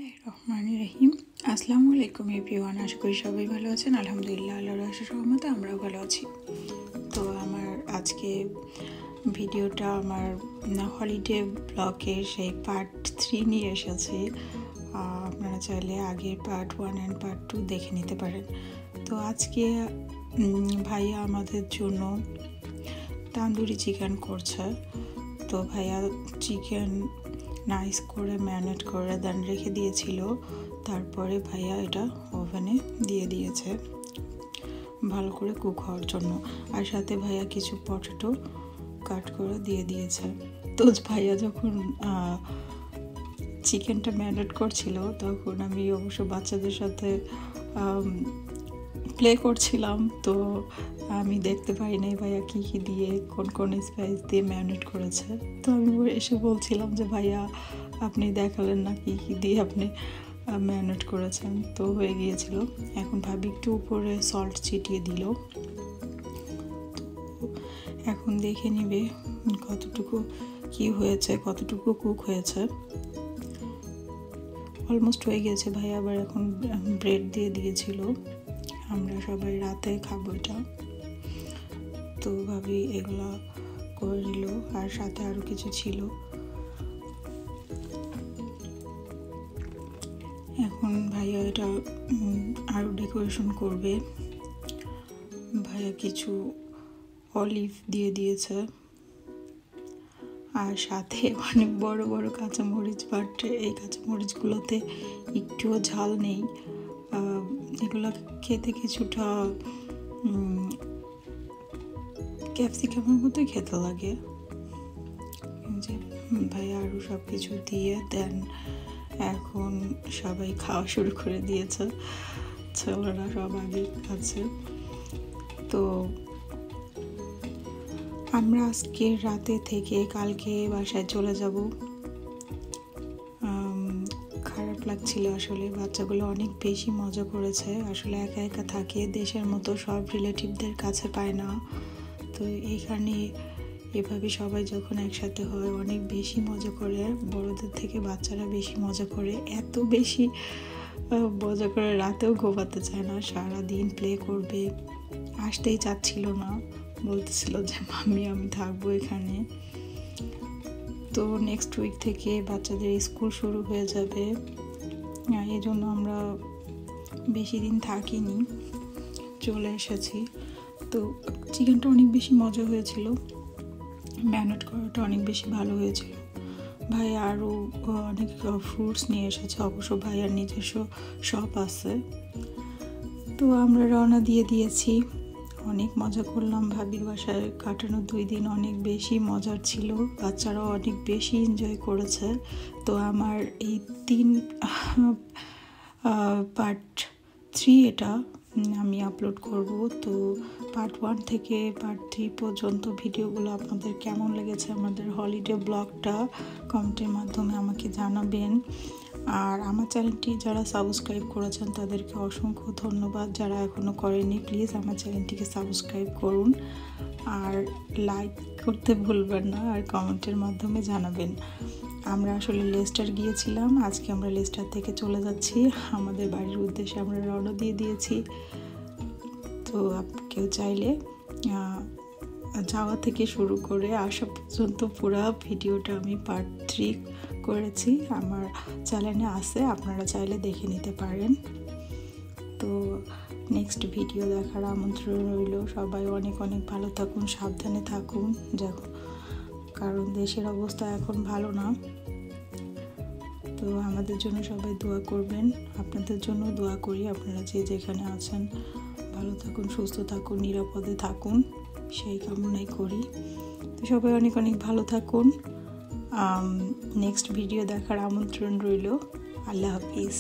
বিসমিল্লাহির রহমানির রহিম। আসসালামু আলাইকুম এভরিওয়ান, আশা করি সবাই ভালো আছেন। আলহামদুলিল্লাহ, আল্লাহর অশেষ রহমতে আমরাও ভালো আছি। তো আমার আজকে ভিডিওটা আমার হলিডে ব্লগের সেই পার্ট 3 নিয়ে এসেছি। আপনারা চাইলে আগের পার্ট 1 অ্যান্ড পার্ট 2 দেখে নিতে পারেন। তো আজকে ভাইয়া আমাদের জন্য তান্দুরি চিকেন করছে। তো ভাইয়া চিকেন নাইস করে ম্যারিনেট করে দেন রেখে দিয়েছিল। তারপরে ভাইয়া এটা ওভেনে দিয়ে দিয়েছে ভালো করে কুক হওয়ার জন্য, আর সাথে ভাইয়া কিছু পটেটো কাট করে দিয়ে দিয়েছে। তো ভাইয়া যখন চিকেনটা ম্যারিনেট করছিল তখন আমি অবশ্য বাচ্চাদের সাথে প্লে করছিলাম। তো আমি দেখতে পাই নাই ভাইয়া কী কী দিয়ে কোন কোন স্পাইস দিয়ে ম্যারিনেট করেছে। তো আমি এসে বলছিলাম যে ভাইয়া আপনি দেখালেন না কী কী দিয়ে আপনি ম্যারিনেট করেছেন। তো হয়ে গিয়েছিল। এখন ভাবি একটু উপরে সল্ট ছিটিয়ে দিল। এখন দেখে নিবে কতটুকু কি হয়েছে, কতটুকু কুক হয়েছে। অলমোস্ট হয়ে গেছে। ভাই আবার এখন ব্রেড দিয়ে দিয়েছিল। আমরা সবাই রাতে খাবো এটা। তো ভাবি এগুলা করে নিল, আর সাথে আরও কিছু ছিল। এখন ভাইয়া এটা আরও ডেকোরেশন করবে। ভাইয়া কিছু অলিভ দিয়ে দিয়েছে, আর সাথে অনেক বড় বড় কাঁচামরিচ, বাট এই কাঁচামরিচগুলোতে একটুও ঝাল নেই। এগুলো খেতে কিছুটা ক্যাপসিকামের মতোই খেতে লাগে। যে ভাই আরও সব কিছু দিয়ে দেন এখন সবাই খাওয়া শুরু করে দিয়েছে। ছেলেরা সব আগে খাচ্ছে। তো আমরা আজকে রাতে থেকে কালকে বাসায় চলে যাব। খারাপ লাগছিল আসলে, বাচ্চাগুলো অনেক বেশি মজা করেছে। আসলে একা একা থাকে, দেশের মতো সব রিলেটিভদের কাছে পায় না। তো এইখানে এভাবে সবাই যখন একসাথে হয় অনেক বেশি মজা করে, বড়দের থেকে বাচ্চারা বেশি মজা করে। এত বেশি মজা করে রাতেও ঘুমাতে চায় না, সারাদিন প্লে করবে। আসতেই চাচ্ছিল না, বলতেছিল যে মাম্মি আমি থাকবো এখানে। তো নেক্সট উইক থেকে বাচ্চাদের স্কুল শুরু হয়ে যাবে, এই জন্য আমরা বেশি দিন থাকিনি, চলে এসেছি। তো চিকেনটা অনেক বেশি মজা হয়েছিল, ম্যারিনেট করাটা অনেক বেশি ভালো হয়েছিল। ভাই আরও অনেক ফ্রুটস নিয়ে এসেছে, অবশ্য ভাইয়ার নিজস্ব শপ আছে। তো আমরা রওনা দিয়ে দিয়েছি। অনেক মজা করলাম, ভাবির বাসায় কাটানো 2 দিন অনেক বেশি মজার ছিল। বাচ্চারাও অনেক বেশি এনজয় করেছে। তো আমার এই 3 পার্ট 3 এটা আমি আপলোড করব। তো পার্ট 1 থেকে পার্ট 3 পর্যন্ত ভিডিওগুলো আপনাদের কেমন লেগেছে, আমাদের হলিডে ব্লগটা কমেন্টের মাধ্যমে আমাকে জানাবেন। আর আমার চ্যানেলটি যারা সাবস্ক্রাইব করেছেন তাদেরকে অসংখ্য ধন্যবাদ। যারা এখনও করেনি প্লিজ আমার চ্যানেলটিকে সাবস্ক্রাইব করুন, আর লাইক করতে ভুলবেন না, আর কমেন্টের মাধ্যমে জানাবেন। আমরা আসলে লেস্টার গিয়েছিলাম, আজকে আমরা লেস্টার থেকে চলে যাচ্ছি আমাদের বাড়ির উদ্দেশ্যে। আমরা রওনা দিয়ে দিয়েছি। তো কেউ চাইলে যাওয়া থেকে শুরু করে আসা পর্যন্ত পুরো ভিডিওটা আমি পার্ট 3 করেছি, আমার চ্যানেলে আছে, আপনারা চাইলে দেখে নিতে পারেন। তো নেক্সট ভিডিও দেখার আমন্ত্রণ রইল। সবাই অনেক অনেক ভালো থাকুন, সাবধানে থাকুন, কারণ দেশের অবস্থা এখন ভালো না। তো আমাদের জন্য সবাই দোয়া করবেন, আপনাদের জন্য দোয়া করি। আপনারা যে যেখানে আছেন ভালো থাকুন, সুস্থ থাকুন, নিরাপদে থাকুন, সেই কামনাই করি। তো সবাই অনেক অনেক ভালো থাকুন। নেক্সট ভিডিও দেখার আমন্ত্রণ রইল। আল্লাহ হাফিজ।